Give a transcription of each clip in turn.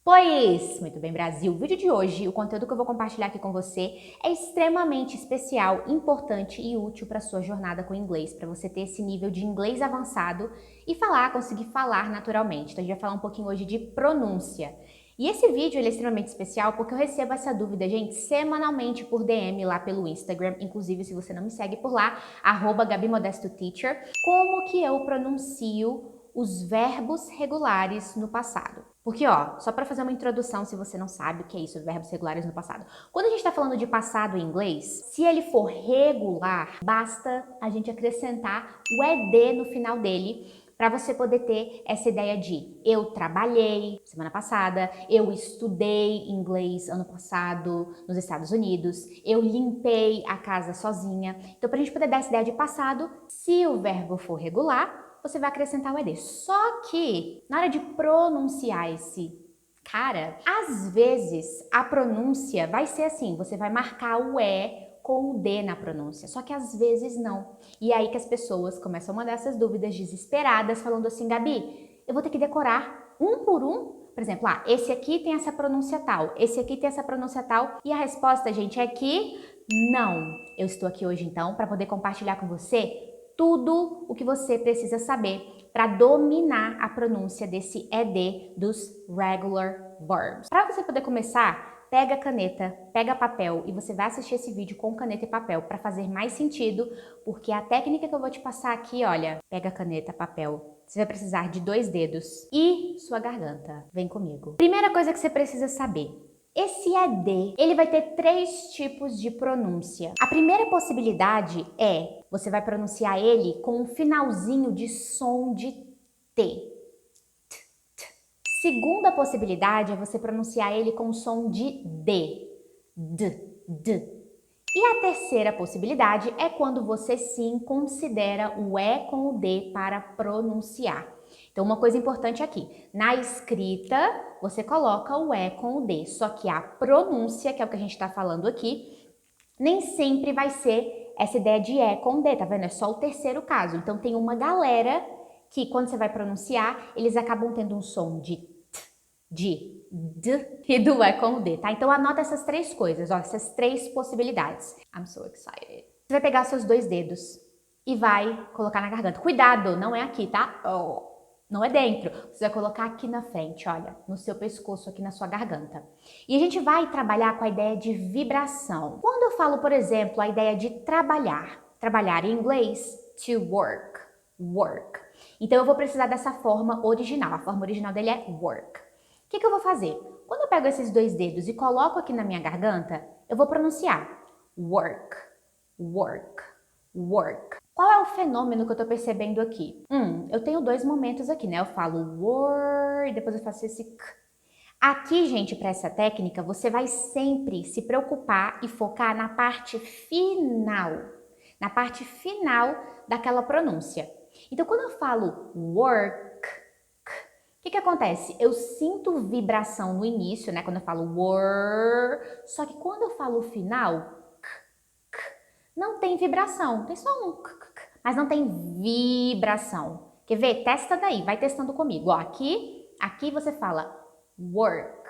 Pois, muito bem, Brasil. O vídeo de hoje, o conteúdo que eu vou compartilhar aqui com você é extremamente especial, importante e útil para a sua jornada com o inglês, para você ter esse nível de inglês avançado e conseguir falar naturalmente. Então a gente vai falar um pouquinho hoje de pronúncia. E esse vídeo ele é extremamente especial porque eu recebo essa dúvida, gente, semanalmente por DM lá pelo Instagram, inclusive se você não me segue por lá, @GabiModestoTeacher, como que eu pronuncio os verbos regulares no passado. Porque, ó, só para fazer uma introdução, se você não sabe o que é isso, verbos regulares no passado. Quando a gente está falando de passado em inglês, se ele for regular, basta a gente acrescentar o ED no final dele para você poder ter essa ideia de eu trabalhei semana passada, eu estudei inglês ano passado nos Estados Unidos, eu limpei a casa sozinha. Então, para a gente poder dar essa ideia de passado, se o verbo for regular, você vai acrescentar o ED. Só que, na hora de pronunciar esse cara, às vezes a pronúncia vai ser assim, você vai marcar o E com o D na pronúncia, só que às vezes não. E é aí que as pessoas começam a mandar essas dúvidas desesperadas, falando assim, Gabi, eu vou ter que decorar um por um? Por exemplo, esse aqui tem essa pronúncia tal, esse aqui tem essa pronúncia tal. E a resposta, gente, é que não. Eu estou aqui hoje, então, para poder compartilhar com você tudo o que você precisa saber para dominar a pronúncia desse ED dos regular verbs. Para você poder começar, pega caneta, pega papel e você vai assistir esse vídeo com caneta e papel para fazer mais sentido, porque a técnica que eu vou te passar aqui, olha, pega caneta, papel, você vai precisar de 2 dedos e sua garganta. Vem comigo. Primeira coisa que você precisa saber. Esse ED, ele vai ter 3 tipos de pronúncia. A primeira possibilidade é, você vai pronunciar ele com um finalzinho de som de T. Segunda possibilidade é você pronunciar ele com o som de D. D. E a terceira possibilidade é quando você sim considera o E com o D para pronunciar. Então, uma coisa importante aqui, na escrita você coloca o E com o D, só que a pronúncia, que é o que a gente está falando aqui, nem sempre vai ser essa ideia de E com D, tá vendo? É só o terceiro caso. Então, tem uma galera que quando você vai pronunciar, eles acabam tendo um som de T, de D e do E com o D, tá? Então, anota essas 3 coisas, ó, essas 3 possibilidades. I'm so excited. Você vai pegar seus 2 dedos e vai colocar na garganta. Cuidado, não é aqui, tá? Oh. Não é dentro, você vai colocar aqui na frente, olha, no seu pescoço, aqui na sua garganta. E a gente vai trabalhar com a ideia de vibração. Quando eu falo, por exemplo, a ideia de trabalhar em inglês, to work. Então eu vou precisar dessa forma original, a forma original dele é work. O que eu vou fazer? Quando eu pego esses 2 dedos e coloco aqui na minha garganta, eu vou pronunciar work. Qual é o fenômeno que eu tô percebendo aqui? Eu tenho 2 momentos aqui, né? Eu falo word e depois eu faço esse k. Aqui, gente, para essa técnica, você vai sempre se preocupar e focar na parte final daquela pronúncia. Então, quando eu falo work, o que acontece? Eu sinto vibração no início, né? Quando eu falo word, só que quando eu falo o final, não tem vibração, tem só um mas não tem vibração. Quer ver? Testa daí, vai testando comigo. Ó, aqui você fala work.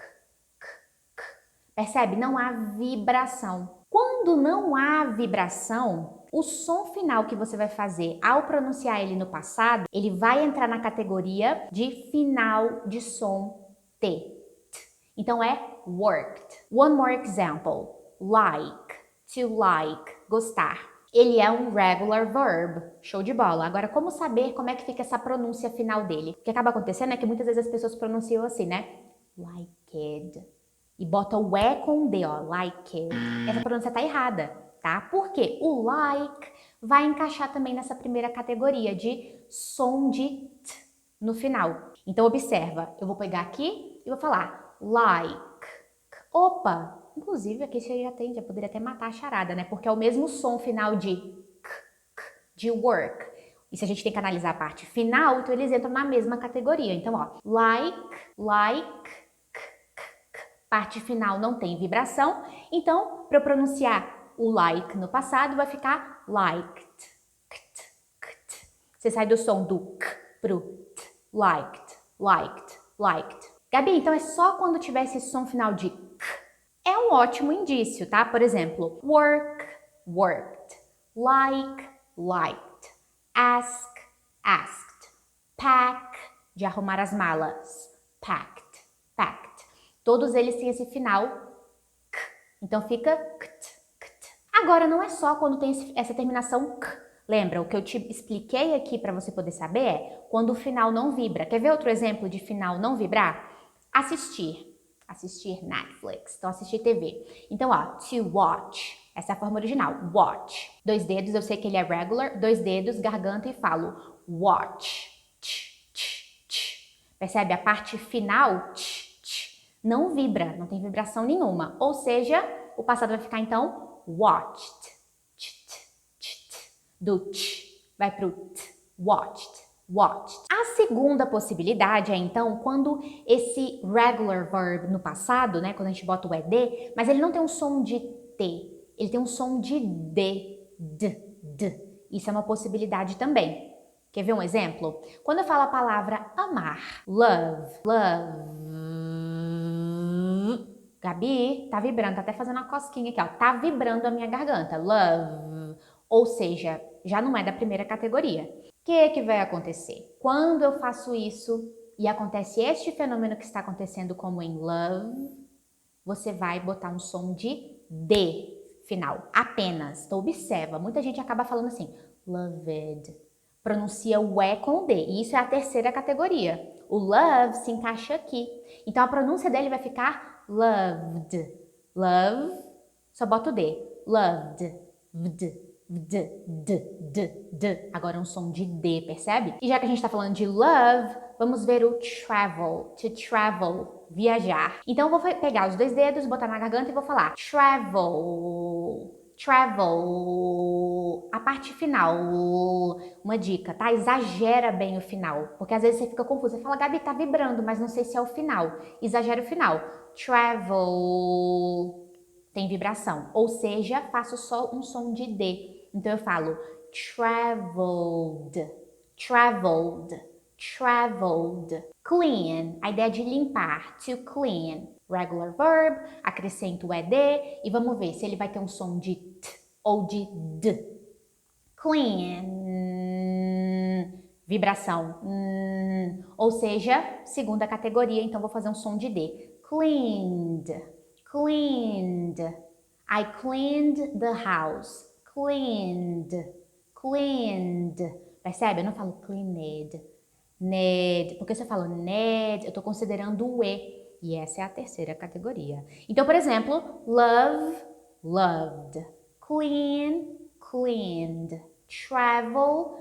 Percebe? Não há vibração. Quando não há vibração, o som final que você vai fazer ao pronunciar ele no passado, ele vai entrar na categoria de final de som T. Então é worked. One more example. Like, to like, gostar. Ele é um regular verb. Show de bola. Agora, como saber como é que fica essa pronúncia final dele? O que acaba acontecendo é que muitas vezes as pessoas pronunciam assim, né? Liked. E bota o E com o D, ó. Liked. Essa pronúncia tá errada, tá? Porque o like vai encaixar também nessa primeira categoria de som de T no final. Então, observa. Eu vou pegar aqui e vou falar like. Opa! Inclusive, aqui você já poderia até matar a charada, né? Porque é o mesmo som final de work. E se a gente tem que analisar a parte final, então eles entram na mesma categoria. Então, ó, like, parte final não tem vibração. Então, para eu pronunciar o like no passado, vai ficar liked. Você sai do som do k pro t, liked. Gabi, então é só quando tiver esse som final de k? É um ótimo indício, tá? Por exemplo, work, worked, like, liked, ask, asked, pack, de arrumar as malas, packed, packed. Todos eles têm esse final k, então fica kt, kt. Agora, não é só quando tem essa terminação k. Lembra, o que eu te expliquei aqui para você poder saber é quando o final não vibra. Quer ver outro exemplo de final não vibrar? Assistir. Assistir Netflix. Então, assistir TV. Então, ó, to watch. Essa é a forma original. Watch. 2 dedos, eu sei que ele é regular. 2 dedos, garganta e falo watch. Percebe? A parte final não vibra, não tem vibração nenhuma. Ou seja, o passado vai ficar então watched. Do vai pro watched. Watched. A segunda possibilidade é, então, quando esse regular verb no passado, né, quando a gente bota o ED, mas ele não tem um som de T, ele tem um som de D, D. Isso é uma possibilidade também. Quer ver um exemplo? Quando eu falo a palavra amar, love, Gabi, tá vibrando, tá até fazendo uma cosquinha aqui, ó, tá vibrando a minha garganta, love, ou seja, já não é da primeira categoria. O que vai acontecer? Quando eu faço isso e acontece este fenômeno que está acontecendo como em love, você vai botar um som de D final, apenas. Então observa, muita gente acaba falando assim, loved, pronuncia o E com o D, e isso é a terceira categoria. O love se encaixa aqui, então a pronúncia dele vai ficar loved, love, só bota o D, loved, agora um som de D, percebe? E já que a gente tá falando de love, vamos ver o travel, to travel, viajar. Então eu vou pegar os 2 dedos, botar na garganta e vou falar travel, travel. A parte final, uma dica, tá? Exagera bem o final, porque às vezes você fica confuso, você fala, Gabi, tá vibrando, mas não sei se é o final. Exagera o final. Travel. Tem vibração, ou seja, faço só um som de D. Então eu falo traveled, traveled, traveled. Clean, a ideia de limpar, to clean. Regular verb, acrescento o ED e vamos ver se ele vai ter um som de T ou de D. Clean, vibração, ou seja, segunda categoria, então vou fazer um som de D. Cleaned. Cleaned. I cleaned the house. Cleaned. Cleaned. Percebe? Eu não falo cleaned. Ned. Porque se eu falo ned, eu estou considerando o E. E essa é a terceira categoria. Então, por exemplo, love, loved. Clean, cleaned. Travel,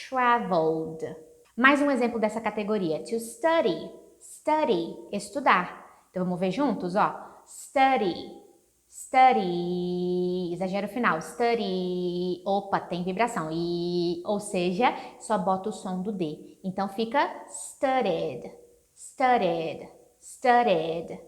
traveled. Mais um exemplo dessa categoria. To study. Study. Estudar. Então, vamos ver juntos, ó. Study, study, exagero o final, study, opa, tem vibração, ou seja, só bota o som do D. Então fica studied, studied, studied,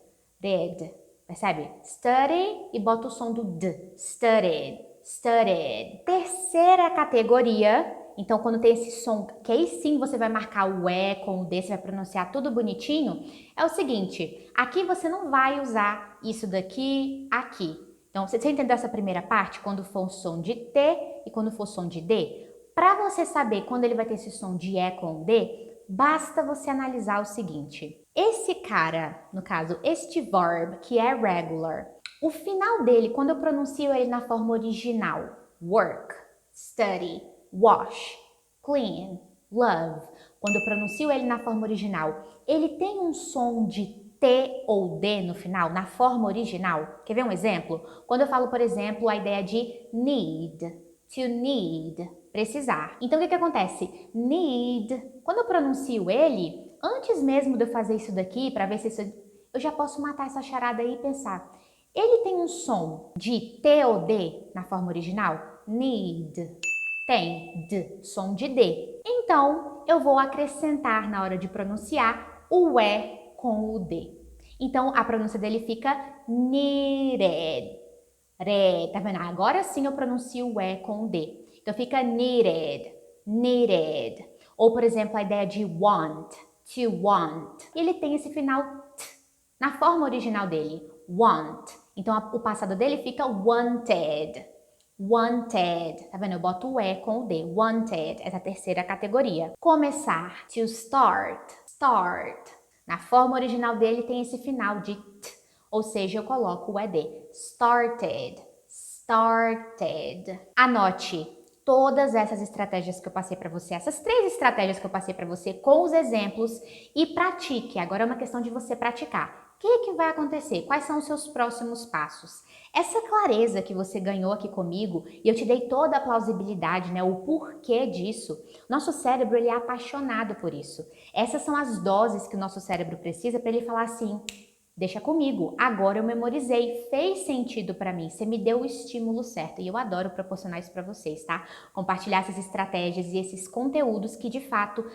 read, percebe? Study e bota o som do D, studied, studied. Terceira categoria, então quando tem esse som, que aí sim você vai marcar o E com o D, você vai pronunciar tudo bonitinho, é o seguinte, aqui você não vai usar isso daqui, aqui. Então, você entendeu essa primeira parte? Quando for um som de T e quando for som de D? Para você saber quando ele vai ter esse som de E com o D, basta você analisar o seguinte. Esse cara, no caso, este verb, que é regular, o final dele, quando eu pronuncio ele na forma original, work, study, wash, clean, love, quando eu pronuncio ele na forma original, ele tem um som de T ou D no final, na forma original. Quer ver um exemplo? Quando eu falo, por exemplo, a ideia de need, to need, precisar. Então, o que acontece? Need, quando eu pronuncio ele, antes mesmo de eu fazer isso daqui, para ver se isso, eu já posso matar essa charada aí e pensar, ele tem um som de T ou D na forma original? Need. Tem D, som de D. Então, eu vou acrescentar na hora de pronunciar o E com o D. Então, a pronúncia dele fica needed. Re, tá vendo? Agora sim eu pronuncio o E com o D. Então, fica needed, needed. Ou, por exemplo, a ideia de want, to want. Ele tem esse final T Na forma original dele, want. Então, o passado dele fica wanted. Wanted. Tá vendo? Eu boto o E com o D. Wanted. Essa é a terceira categoria. Começar. To start. Start. Na forma original dele tem esse final de t. Ou seja, eu coloco o ED. Started. Started. Anote todas essas estratégias que eu passei para você, essas 3 estratégias que eu passei para você com os exemplos e pratique. Agora é uma questão de você praticar. O que vai acontecer? Quais são os seus próximos passos? Essa clareza que você ganhou aqui comigo, e eu te dei toda a plausibilidade, né, o porquê disso, nosso cérebro ele é apaixonado por isso. Essas são as doses que o nosso cérebro precisa para ele falar assim: deixa comigo, agora eu memorizei, fez sentido para mim, você me deu o estímulo certo e eu adoro proporcionar isso para vocês, tá? Compartilhar essas estratégias e esses conteúdos que de fato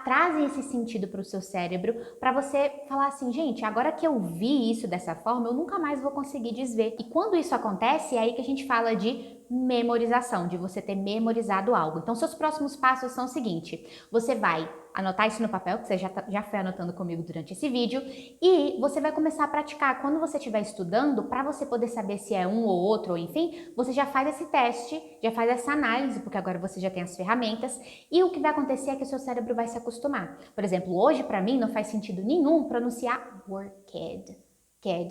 trazem esse sentido para o seu cérebro, para você falar assim, gente, agora que eu vi isso dessa forma, eu nunca mais vou conseguir desver. E quando isso acontece, é aí que a gente fala de memorização, de você ter memorizado algo. Então, seus próximos passos são o seguinte, você vai anotar isso no papel, que você já foi anotando comigo durante esse vídeo, e você vai começar a praticar. Quando você estiver estudando, para você poder saber se é um ou outro, ou enfim, você já faz esse teste, já faz essa análise, porque agora você já tem as ferramentas, e o que vai acontecer é que o seu cérebro vai se acostumar. Por exemplo, hoje para mim não faz sentido nenhum pronunciar worked.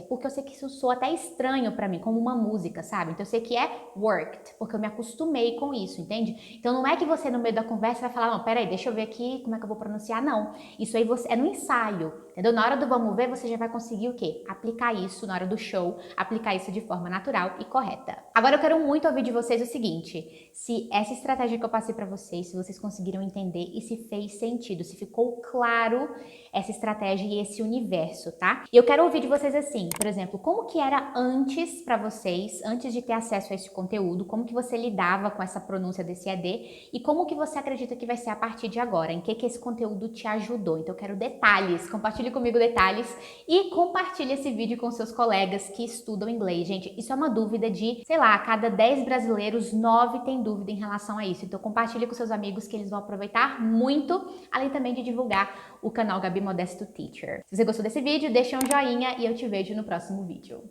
Porque eu sei que isso soa até estranho pra mim, como uma música, sabe? Então eu sei que é worked, porque eu me acostumei com isso, entende? Então não é que você no meio da conversa vai falar, não, peraí, deixa eu ver aqui como é que eu vou pronunciar, não. Isso aí é no ensaio, entendeu? Na hora do vamos ver, você já vai conseguir o quê? Aplicar isso na hora do show, aplicar isso de forma natural e correta. Agora eu quero muito ouvir de vocês o seguinte, se essa estratégia que eu passei pra vocês, se vocês conseguiram entender e se fez sentido, se ficou claro essa estratégia e esse universo, tá? E eu quero ouvir de vocês assim, por exemplo, como que era antes para vocês, antes de ter acesso a esse conteúdo, como que você lidava com essa pronúncia desse ED e como que você acredita que vai ser a partir de agora, em que esse conteúdo te ajudou. Então eu quero detalhes, compartilhe comigo detalhes e compartilhe esse vídeo com seus colegas que estudam inglês. Gente, isso é uma dúvida de, sei lá, a cada 10 brasileiros, 9 têm dúvida em relação a isso. Então compartilhe com seus amigos que eles vão aproveitar muito, além também de divulgar o canal Gabi Modesto Teacher. Se você gostou desse vídeo, deixa um joinha e eu te vejo no próximo vídeo.